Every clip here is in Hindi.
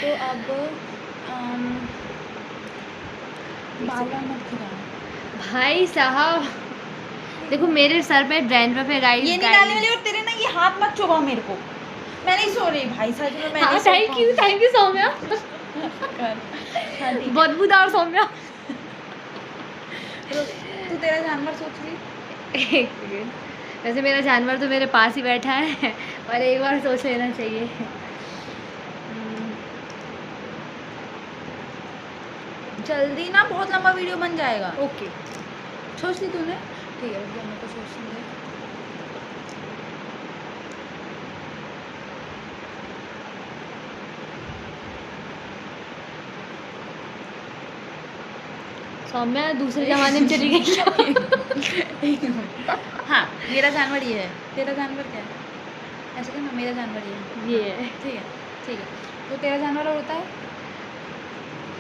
तो अब बाल मत गिराओ भाई साहब, देखो मेरे सर पे डैंड्रफ है गाइस। ये नहीं डालने वाली, और तेरे ना ये हाथ मत चुभाओ मेरे को, मैं नहीं सो रही भाई, सच में मैं नहीं सो पाऊंगी। Thank you Saumya. हाँ ठीक है। बदबूदार सौम्या। तू तेरा जानवर सोच ली। एक सेकेंड, वैसे मेरा जानवर तो मेरे पास ही बैठा है, और एक बार सोच लेना चाहिए। जल्दी ना, बहुत लंबा वीडियो बन जाएगा। ओके, सोच ली तूने? ठीक है, रुक जा, मेरे को सोचने दे। सौम्या दूसरे जमाने में चली गई क्या? हाँ, मेरा जानवर ये है। तेरा जानवर क्या है? ऐसे कहना, मेरा जानवर ये है। ये है। ठीक है, ठीक है। तो तेरा जानवर उड़ता है?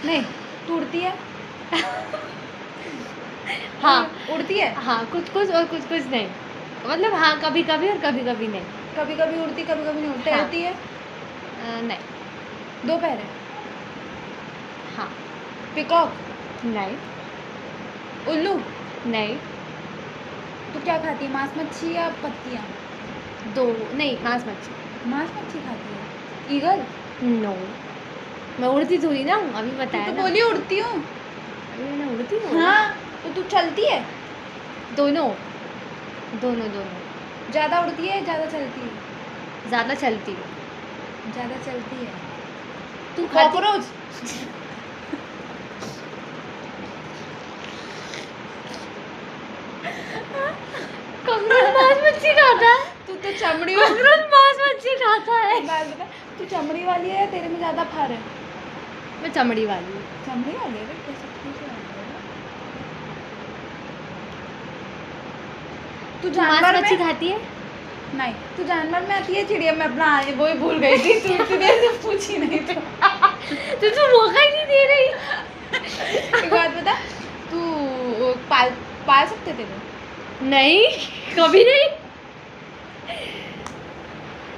नहीं, तू उड़ती है? हाँ उड़ती है। हाँ, कुछ कुछ और कुछ कुछ नहीं, मतलब हाँ कभी कभी और कभी कभी नहीं। कभी कभी उड़ती, कभी कभी नहीं उड़ती। हाँ। तैरती है? नहीं। दो पैर है? हाँ। पिकॉक? नहीं। उल्लू? नहीं। तू क्या खाती है, मांस मच्छी या पत्तियाँ? दो नहीं, मांस मच्छी। मांस मच्छी खाती है? ईगल? नो, मैं उड़ती थोड़ी ना हूँ, अभी तू बताया तो ना। बोली उड़ती हूँ। अभी मैंने उड़ती हूँ। हाँ, तो तू चलती है? दोनों दोनों दोनों। ज़्यादा उड़ती है, ज़्यादा चलती है? ज़्यादा चलती हूँ। ज़्यादा चलती है। तू कॉकरोच? कॉकरोच मांस मच्छी खाता है? तू तो चमड़ी कॉकरोच मांस मच्छी खाता है? बात बता, तू चमड़ी वाली है या तेरे में ज़्यादा फर है? मैं चमड़ी वाली हूँ। चमड़ी वाली है? कैसे कैसे वाली है? तू तू मांस जानवर मच्छी में? खाती है? नहीं। तू जानवर में आती है, चिड़िया में अपना वो ही भूल गई थी। तू इतनी देर से पूछी नहीं तो। तू मौका ही नहीं दे रही। एक बात बता, तू पाल सकते थे? नहीं, कभी नहीं।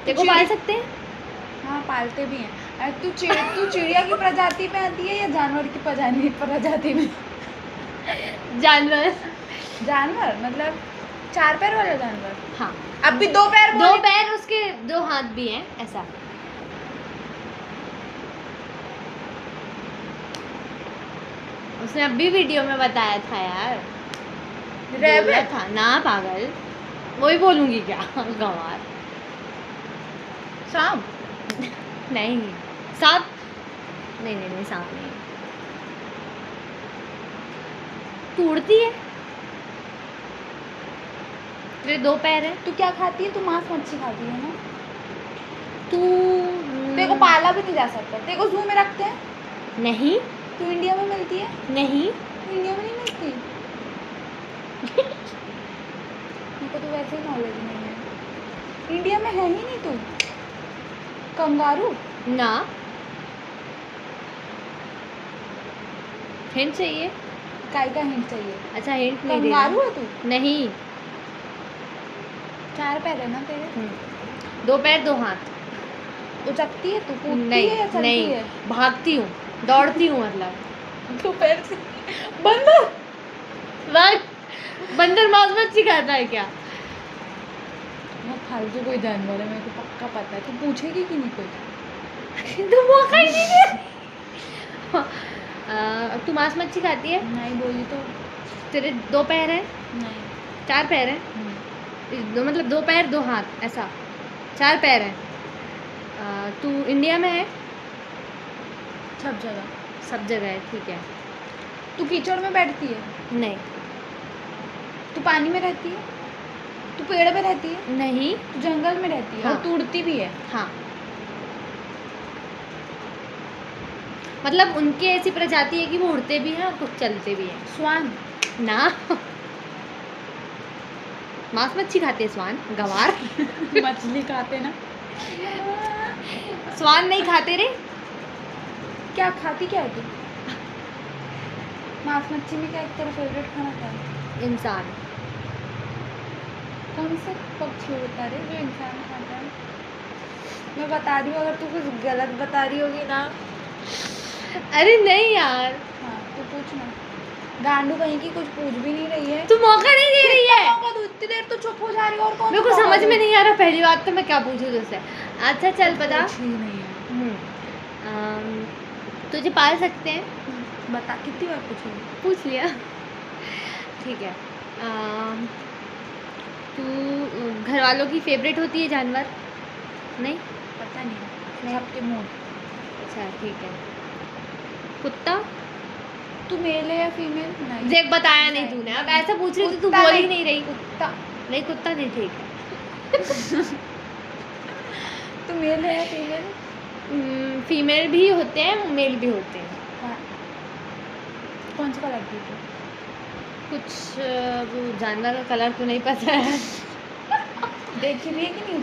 देखो पाल चिड़ी- सकते हैं। हाँ, पालते भी हैं। अरे तू चिड़िया की प्रजाति में आती है या जानवर की प्रजाति में? जानवर। जानवर मतलब 4 पैर वाला जानवर? हाँ। अब भी 2 पैर दो पैर, उसके 2 हाथ भी हैं, ऐसा। उसने अभी वीडियो में बताया था यार। बोला रैबिट? था ना पागल, वही बोलूंगी क्या? गंवार। सांप? नहीं, सांप नहीं नहीं नहीं, सांप नहीं। तू उड़ती है, तेरे 2 पैर हैं। तू क्या खाती है? तू मांस मच्छी खाती है ना? तू तेरे को पाला भी नहीं जा सकता। तेरे को जू में रखते हैं? नहीं तू इंडिया में मिलती है? नहीं। तू इंडिया में नहीं मिलती। मेरे को तो वैसे ही नॉलेज नहीं है। इंडिया में है ही नहीं तू। कंगारू? ना। हिंट चाहिए? काय का हिंट चाहिए? अच्छा हिंट नहीं दे कंगारू रहा। है तू? नहीं। 4 पैर है ना तेरे? 2 पैर 2 हाथ। उचकती है तू? कूदती नहीं है या चलती नहीं, है? भागती हूँ, दौड़ती हूँ, मतलब 2 पैर से बंदर? बंदर मांस मच्छी खाता है क्या? बहुत फालतू कोई जानवर है, मेरे को पक्का पता है। तू पूछेगी कि नहीं कुछ? तू मौका ही नहीं दे। तू मांस मच्छी खाती है? नहीं बोली तो। तेरे 2 पैर हैं? नहीं। 4 पैर हैं? मतलब 2 पैर 2 हाथ, ऐसा 4 पैर हैं। तू इंडिया में है? सब जगह। सब जगह है, ठीक है। तू कीचड़ में बैठती है? नहीं। तू पानी में रहती है? तू पेड़ पे रहती है? नहीं। तू जंगल में रहती है? हाँ। और तू उड़ती भी है? हाँ, मतलब उनकी ऐसी प्रजाति है कि वो उड़ते भी हैं और कुछ चलते भी हैं। स्वान? ना, मांस मच्छी खाते हैं स्वान, गंवार। मछली खाते ना? स्वान नहीं खाते रे। क्या खाती क्या है तू? मांस मच्छी में क्या एक तेरा फेवरेट खाना क्या है? इंसान। कौन से पक्षी होता है जो इंसान खाता है? मैं बता रही हूँ, अगर तू कुछ गलत बता रही होगी ना अरे नहीं यार, हाँ तो पूछना। गांडू कहीं की कुछ पूछ भी नहीं रही है। तू मौका नहीं दे रही है। मौका दो, इतनी देर तो चुप हो जा रही है और कौन मेरे को सा समझ मौका में दो? नहीं आ रहा पहली बात तो मैं क्या पूछूं तुझसे। अच्छा चल बता। कुछ ही नहीं है। तुझे पाल सकते हैं? बता, कितनी बार पूछोगी? पूछ लिया। ठीक है। तू घर वालों की फेवरेट होती है जानवर? नहीं? पता नहीं, सबके मुंह। अच्छा ठीक है। कुत्ता? तू मेल है या फीमेल? नहीं। देख बताया नहीं तूने, अब ऐसा पूछ रही थी तू कुत्ता बोल ही नहीं रही। कुत्ता। नहीं कुत्ता नहीं, ठीक है। तू मेल है या फीमेल? फीमेल भी होते हैं, मेल भी होते हैं। हाँ। कौन सा कलर की तू? कुछ वो जानवर का कलर तो नहीं पता है। देखी भी है कि नहीं?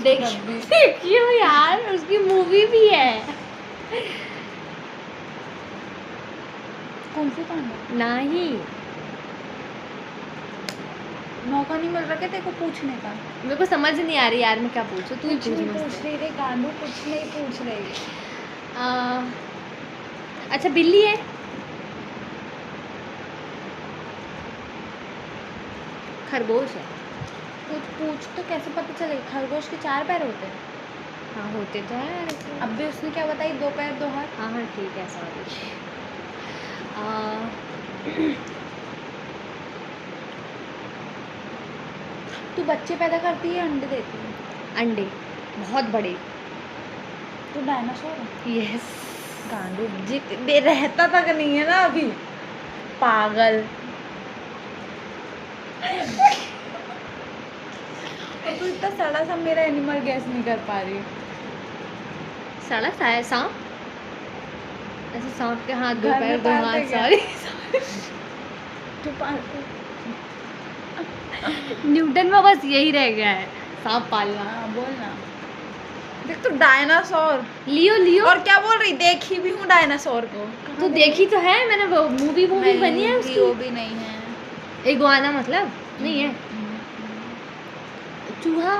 देखियो यार, उसकी मूवी भी है। कौन सी पांडा? नहीं, मौका नहीं मिल रहा क्या तेरे को पूछने का? मेरे को समझ नहीं आ रही यार, मैं क्या पूछूं, तू ही कुछ पूछ नहीं मुझसे। पूछ रही रे गांडू, कुछ नहीं पूछ रही। अच्छा बिल्ली है? खरगोश है? कुछ पूछ तो कैसे पता चलेगा? खरगोश के 4 पैर होते हैं। हाँ होते तो है यार ऐसे। अब भी उसने क्या बताई, 2 पैर 2 हाथ। हाँ हाँ ठीक है, सॉरी। तू बच्चे पैदा करती है, अंडे देती है? अंडे बहुत बड़े। तू डायनासोर है? यस। गांडू जित रहता तक नहीं है ना अभी, पागल। और तू इतना सड़ा सा मेरा एनिमल गैस नहीं कर पा रही। सड़ा सा है सांप? ऐसे सांप के हाथ 2 घर पैर में 2 पालते हाथ, क्या? सॉरी। तू पालती? न्यूटन में बस यही रह गया है, सांप पालना। हाँ बोल ना। देख तू डायनासोर। लियो लियो। और क्या बोल रही? देखी भी हूँ डायनासोर को। तू देखी तो है, मैंने वो मूवी बनी है उसकी। वो भी नहीं है। इगुआना मतलब नहीं है। चूहा?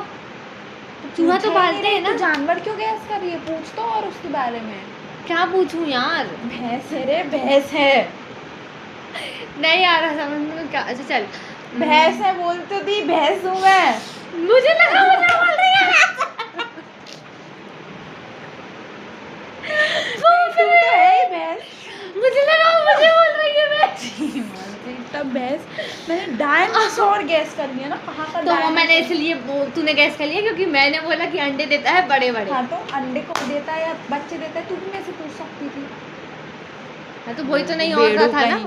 चूहा तो पूछा ही पालते नहीं हैं ना। तू जानवर क्यों गैस कर रही है? पूछ तो और उसके बारे में। क्या पूछूं यार? भैंस है रे, भैंस है। नहीं आ रहा समझ में क्या। अच्छा चल। भैंस है बोल तो दी, भैंस हूँ मैं। मुझे लगा वो क्या बोल रही है। तू तो है ही भैंस। मुझे लगा वो मुझे बोल रही है मैं। तब भैंस, मैंने डायनासोर गैस कर लिया ना, कहाँ का तो वो dinosaur? मैंने इसलिए तूने गैस कर लिया क्योंकि मैंने बोला कि अंडे देता है बड़े बड़े। हाँ तो अंडे को देता है या बच्चे देता है, तू भी मेरे से पूछ सकती थी। हाँ तो वही तो नहीं हो रहा था ना।